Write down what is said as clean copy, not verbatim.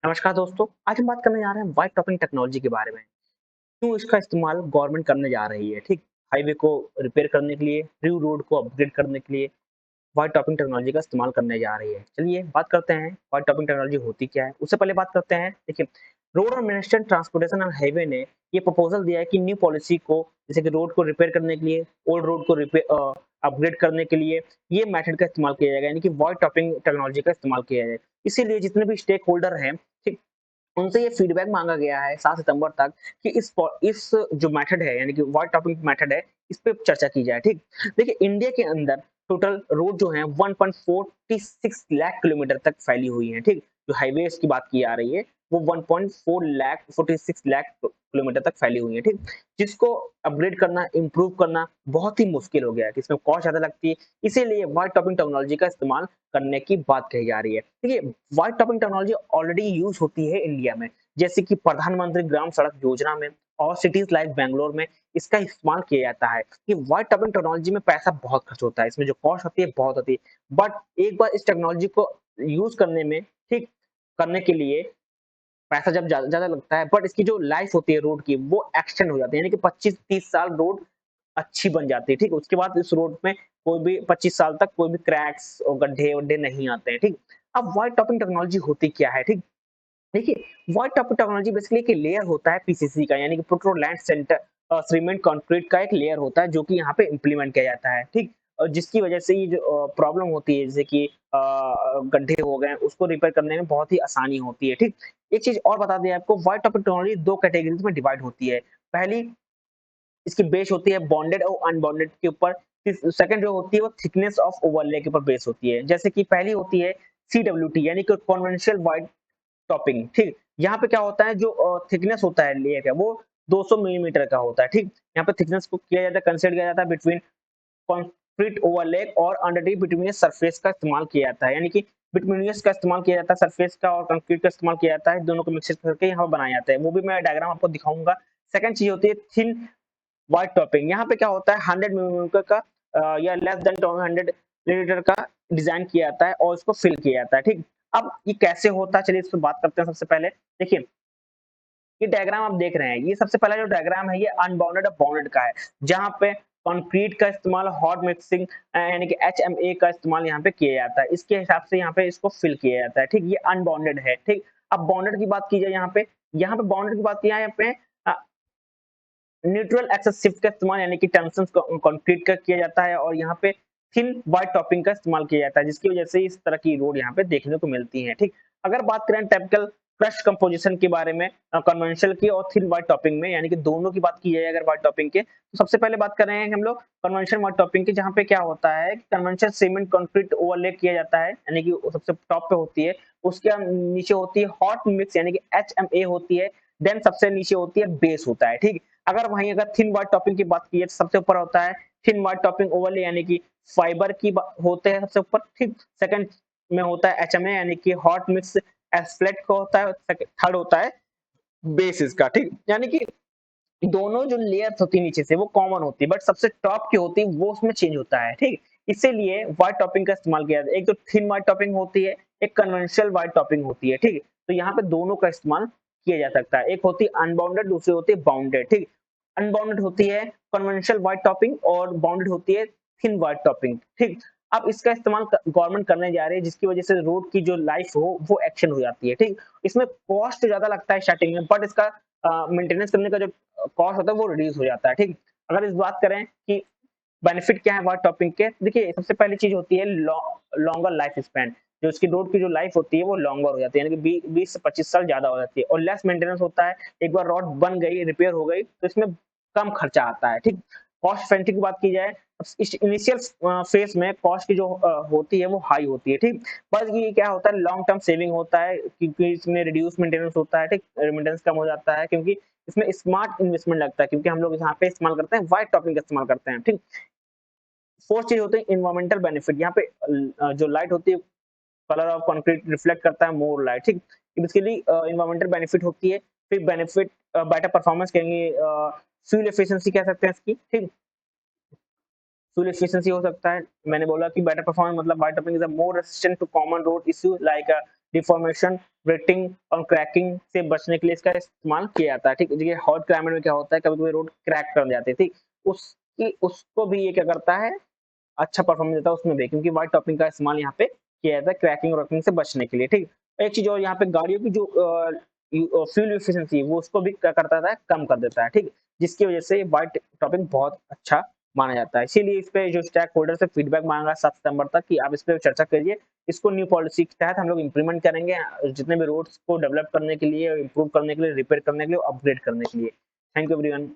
नमस्कार दोस्तों, आज हम बात करने जा रहे हैं व्हाइट टॉपिंग टेक्नोलॉजी के बारे में। क्यों इसका इस्तेमाल गवर्नमेंट करने जा रही है, ठीक? हाईवे को रिपेयर करने के लिए, न्यू रोड को अपग्रेड करने के लिए व्हाइट टॉपिंग टेक्नोलॉजी का इस्तेमाल करने जा रही है। चलिए बात करते हैं व्हाइट टॉपिंग टेक्नोलॉजी होती क्या है। उससे पहले बात करते हैं, देखिए रोड और मिनिस्टर ट्रांसपोर्टेशन एंड हाईवे ने ये प्रपोजल दिया है कि न्यू पॉलिसी को, जैसे कि रोड को रिपेयर करने के लिए, ओल्ड रोड को रिपेयर अपग्रेड करने के लिए ये मेथड का इस्तेमाल किया जाएगा, यानी कि व्हाइट टॉपिंग टेक्नोलॉजी का इस्तेमाल किया जाएगा। इसीलिए जितने भी स्टेक होल्डर हैं, ठीक, उनसे ये फीडबैक मांगा गया है 7 सितंबर तक कि इस जो मेथड है, यानी कि व्हाइट टॉपिंग मेथड है, इस पे चर्चा की जाए, ठीक? देखिए इंडिया के अंदर टोटल रोड जो है 1.46 लाख किलोमीटर तक फैली हुई है, ठीक? जो हाईवेज की बात की जा रही है वो 1.46 लाख किलोमीटर तक फैली हुई है, ठीक? जिसको अपग्रेड करना, इम्प्रूव करना बहुत ही मुश्किल हो गया है, इसमें कॉस्ट ज्यादा लगती है। इसीलिए व्हाइट टॉपिंग टेक्नोलॉजी का इस्तेमाल करने की बात कही जा रही है। देखिए white topping technology already use होती है इंडिया में, जैसे कि प्रधानमंत्री ग्राम सड़क योजना में और सिटीज लाइक बैंगलोर में इसका इस्तेमाल किया जाता है। कि व्हाइट टॉपिंग टेक्नोलॉजी में पैसा बहुत खर्च होता है, इसमें जो कॉस्ट होती है बहुत होती है, बट एक बार इस टेक्नोलॉजी को यूज करने में, ठीक, करने के लिए पैसा जब ज्यादा लगता है, बट इसकी जो लाइफ होती है रोड की वो एक्सटेंड हो जाती है, यानी कि 25-30 साल रोड अच्छी बन जाती है, ठीक? उसके बाद इस रोड में कोई भी 25 साल तक कोई भी क्रैक्स और गड्ढे-वड्ढे नहीं आते हैं, ठीक? अब व्हाइट टॉपिंग टेक्नोलॉजी होती क्या है, ठीक? देखिए, व्हाइट टॉपिंग टेक्नोलॉजी बेसिकली एक लेयर होता है पीसीसी का, यानी कि पेट्रोलैंड सेंटर सीमेंट कंक्रीट का एक लेयर होता है जो कि यहाँ पे इम्प्लीमेंट किया जाता है, ठीक? और जिसकी वजह से ये जो प्रॉब्लम होती है, जैसे कि गड्ढे हो गए, उसको रिपेयर करने में बहुत ही आसानी होती है, ठीक? एक चीज और बता दें आपको, व्हाइट टॉपिंग टेक्नोलॉजी 2 कैटेगरीज में डिवाइड होती है। पहली, इसकी बेस होती है बॉन्डेड और अनबॉन्डेड के ऊपर। सेकंड जो होती है वो थिकनेस ऑफ ओवरले के ऊपर बेस होती है। जैसे कि पहली होती है सीडब्ल्यूटी, यानी कि कन्वेंशनल व्हाइट टॉपिंग, ठीक? यहाँ पे क्या होता है, जो थिकनेस होता है लेयर का वो 200 मिलीमीटर का होता है, ठीक? यहाँ पे थिकनेस को किया जाता है, कंसीडर किया जाता है बिटवीन कंक्रीट ओवरले और अंडरनेथ बिटवीनियस सरफेस का इस्तेमाल किया जाता है, यानी कि बिटवीनियस का इस्तेमाल किया जाता है, सरफेस का और कंक्रीट का इस्तेमाल किया जाता है, दोनों को मिक्स करके यहाँ बनाया जाता है। वो भी मैं डायग्राम आपको दिखाऊंगा। सेकंड चीज होती है थिन व्हाइट टॉपिंग। यहाँ पे क्या होता है, 100 मिलीमीटर का या लेस देन 100 मिलीमीटर का डिजाइन किया जाता है और इसको फिल किया जाता है, ठीक? अब ये कैसे होता है, चलिए इस पर बात करते हैं। सबसे पहले देखिए, ये डायग्राम आप देख रहे हैं, ये सबसे पहला जो डायग्राम है ये अनबाउंडेड और बाउंडेड का है, जहां पे कंक्रीट का इस्तेमाल, हॉट मिक्सिंग यानी कि एचएमए का इस्तेमाल यहाँ पे किया जाता है। इसके हिसाब से यहाँ पे इसको फिल किया जाता है, ठीक? ये अनबाउंडेड है, ठीक? अब बाउंडेड की बात की जाए, यहाँ पे बाउंडेड की बात की जाए, यहाँ पे न्यूट्रल एक्सेस शिफ्ट का इस्तेमाल, यानी कि टंगस्टन कंक्रीट का किया जाता है और यहाँ पे थिन व्हाइट टॉपिंग का इस्तेमाल किया जाता है, जिसकी वजह से इस तरह की रोड यहाँ पे देखने को मिलती है, ठीक? अगर बात करें टिपिकल क्रश कंपोजिशन के बारे में, कन्वेंशनल की और थिन व्हाइट टॉपिंग में, यानी कि दोनों की बात की जाए अगर व्हाइट टॉपिंग के, तो सबसे पहले बात कर रहे हैं हम लोग कन्वेंशनल व्हाइट टॉपिंग की, जहाँ पे क्या होता है कि कन्वेंशनल सीमेंट कंक्रीट ओवरले किया जाता है, यानी कि वो सबसे टॉप पे होती है। उसके नीचे होती है हॉट मिक्स, यानी कि एचएमए होती है। देन सबसे नीचे होती है बेस होता है, ठीक? अगर थिन व्हाइट टॉपिंग की बात की जाए तो सबसे ऊपर होता है थिन व्हाइट टॉपिंग ओवरले, यानी कि फाइबर की होते हैं सबसे ऊपर, ठीक? सेकंड में होता है एचएमए, यानी कि हॉट मिक्स एस्फलेट का होता है। थर्ड होता है बेस इसका, ठीक? यानी कि दोनों जो लेयर्स होती है नीचे से वो कॉमन होती है, बट सबसे टॉप की होती है वो उसमें चेंज होता है, ठीक? इसीलिए व्हाइट टॉपिंग का इस्तेमाल किया जाता है। एक तो थिन व्हाइट टॉपिंग होती है, एक कन्वेंशनल व्हाइट टॉपिंग होती है, ठीक? तो यहाँ पे दोनों का इस्तेमाल किया जा सकता है। एक होती है अनबाउंडेड, दूसरी होती है बाउंडेड, ठीक? अनबाउंडेड होती है कन्वेंशनल व्हाइट टॉपिंग और बाउंडेड होती है थिन व्हाइट टॉपिंग, ठीक? अब इसका इस्तेमाल गवर्नमेंट करने जा रही है, जिसकी वजह से रोड की जो लाइफ हो वो एक्शन हो जाती है, ठीक? इसमें कॉस्ट ज्यादा लगता है स्टार्टिंग में, बट इसका मेंटेनेंस करने का जो कॉस्ट होता है वो रिड्यूस हो जाता है, ठीक? अगर इस बात करें कि बेनिफिट क्या है व्हाइट टॉपिंग के, देखिए सबसे पहली चीज होती है लॉन्गर लाइफ स्पैन। जो इसकी रोड की जो लाइफ होती है वो लॉन्गर हो जाती है, यानी कि 20 से 25 साल ज्यादा हो जाती है और लेस मेंटेनेंस होता है। एक बार रोड बन गई, रिपेयर हो गई, तो इसमें कम खर्चा आता है, ठीक? कॉस्ट इफेक्टिव की बात की जाए, इस इनिशियल फेज में कॉस्ट की जो होती है वो हाई होती है, ठीक? बस ये क्या होता है, लॉन्ग टर्म सेविंग होता है क्योंकि इसमें रिड्यूस मेंटेनेंस होता है, ठीक? मेंटेनेंस कम हो जाता है क्योंकि इसमें स्मार्ट इन्वेस्टमेंट लगता है, क्योंकि हम लोग यहाँ पे इस्तेमाल करते हैं व्हाइट टॉपिंग का इस्तेमाल करते हैं, ठीक? फोर्थ चीज होती है इन्वायरमेंटल बेनिफिट। यहाँ पे जो लाइट होती है, कलर ऑफ कंक्रीट रिफ्लेक्ट करता है मोर लाइट, ठीक? बेसिकली इन्वायरमेंटल बेनिफिट होती है। फिर बेनिफिट बेटर परफॉर्मेंस कहेंगे, फ्यूल एफिशिएंसी कह सकते हैं इसकी, ठीक? फ्यूल एफिशिएंसी हो सकता है। मैंने बोला कि बेटर परफॉर्मेंस मतलब white topping is a more resistant to common road issue like deformation, वेटिंग और क्रैकिंग से बचने के लिए इसका इस्तेमाल किया जाता है। ठीक, देखिए हॉट क्लाइमेट में क्या होता है, कभी-कभी रोड क्रैक कर जाते हैं, ठीक, उसको भी ये क्या करता है, अच्छा परफॉर्मेंस देता है उसमें भी, क्योंकि व्हाइट टॉपिंग का इस्तेमाल यहाँ पे किया जाता है क्रैकिंग और रॉकिंग से बचने के लिए। ठीक, एक चीज और यहाँ पे गाड़ियों की जो फ्यूल एफिशिएंसी वो उसको भी क्या करता है, कम कर देता है। ठीक, जिसकी वजह से व्हाइट टॉपिंग बहुत अच्छा माना जाता है। इसीलिए इस पे जो स्टेक होल्डर से फीडबैक मांगा 7 सितंबर तक कि आप इस पे चर्चा करिए। इसको न्यू पॉलिसी के तहत हम लोग इंप्लीमेंट करेंगे जितने भी रोड्स को डेवलप करने के लिए, इंप्रूव करने के लिए, रिपेयर करने के लिए, अपग्रेड करने के लिए। Thank you everyone.